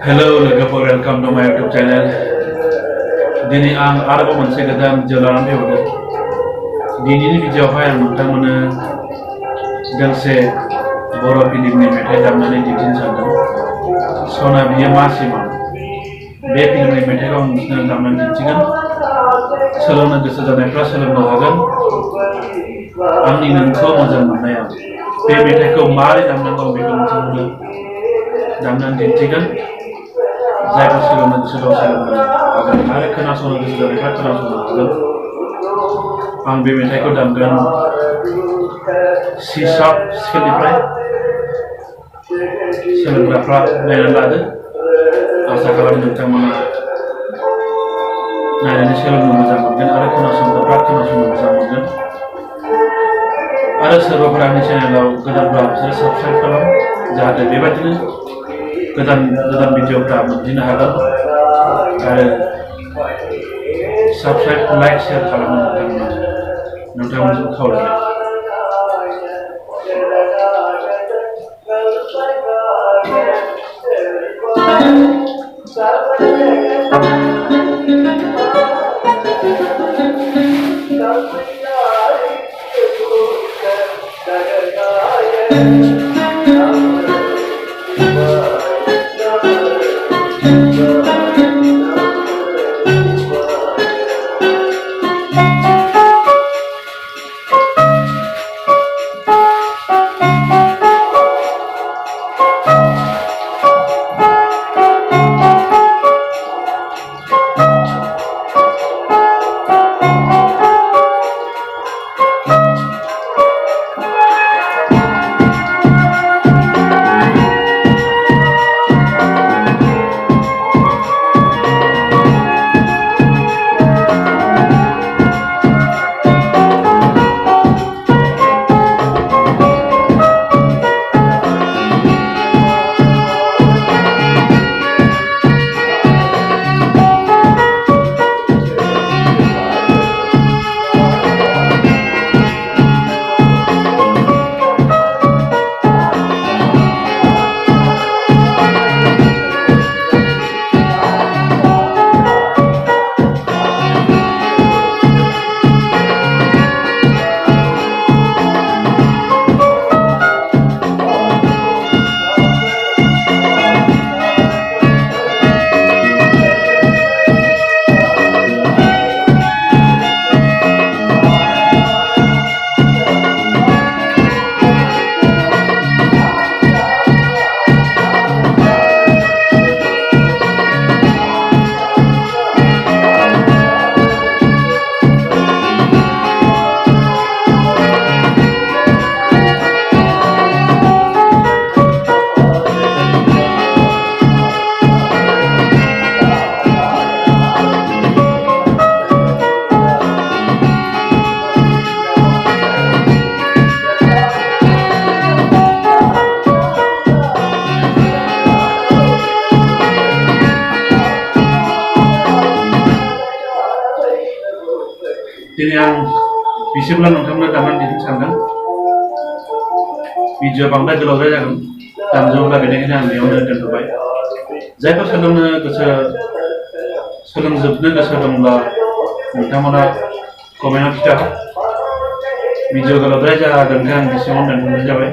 Hello, welcome to my YouTube channel. Dini ang arabo moनसे गोदान जोलान बेवदो. दिनैनि भिडिअआवहाय आं नोंथांमोननो गांसे बर' फिल्मनि मेथाइ दामनानै दिन्थिनो सानदों। सना बियो मा सिमां। बे फिल्मनि मेथाइखौ आं नोंसोरनो दामनानै दिन्थिगोन। सोलोंनो गोसो जानायफ्रा सोलोंनो हागोन। आंनि नोंखौ मोजां मोननाया बे मेथाइखौ मारै दामनांगौ बेखौ नोंथांमोननो दामनानै दिन्थिगोन। जायफोर सोलोंनो गोसो दं सोलोंनो हागोन आरो खोनासंनो गोसो जानायफ्रा खोनासंनो हागोन। आं बे मेथाइखौ दामगोन C# स्केलनिफ्राय। सोलोंग्राफ्रा नायनानै लादो। आसा खालामो नोंथांमोना नायनानै सोलोंनो मोजां मोनगोन आरो खोनासंग्राफ्रा खोनासंनो मोजां मोनगोन। आरो सोरबाफोर आंनि चेनेलाव गोदानब्ला बिसोरो साबस्क्राइब खालाम, जाहाथे बेबायदिनो गोदान भिडिअफ्रा मोनफैनो हागोन। आरो साबस्क्राइब लाइक शेयार खालामनो नोंथांमोनखौ खावलायबाय। दिनै आं बिसिमल' नोंथांमोननो दामनानै दिन्थिनो सानदों। भिडिअ बांद्राय गोलावद्राय जागोन दामजोबोब्ला, बेनिखायनो आं बेयावनो दोनथ'बाय। जायफोर सोलोंजोबनो गोसो दंब्ला नोंथांमोना कमेन्टआव खिथा। भिडिअ गोलावद्राय जागोनखाय आं बिसिमावनो दोनथ'नाय जाबाय।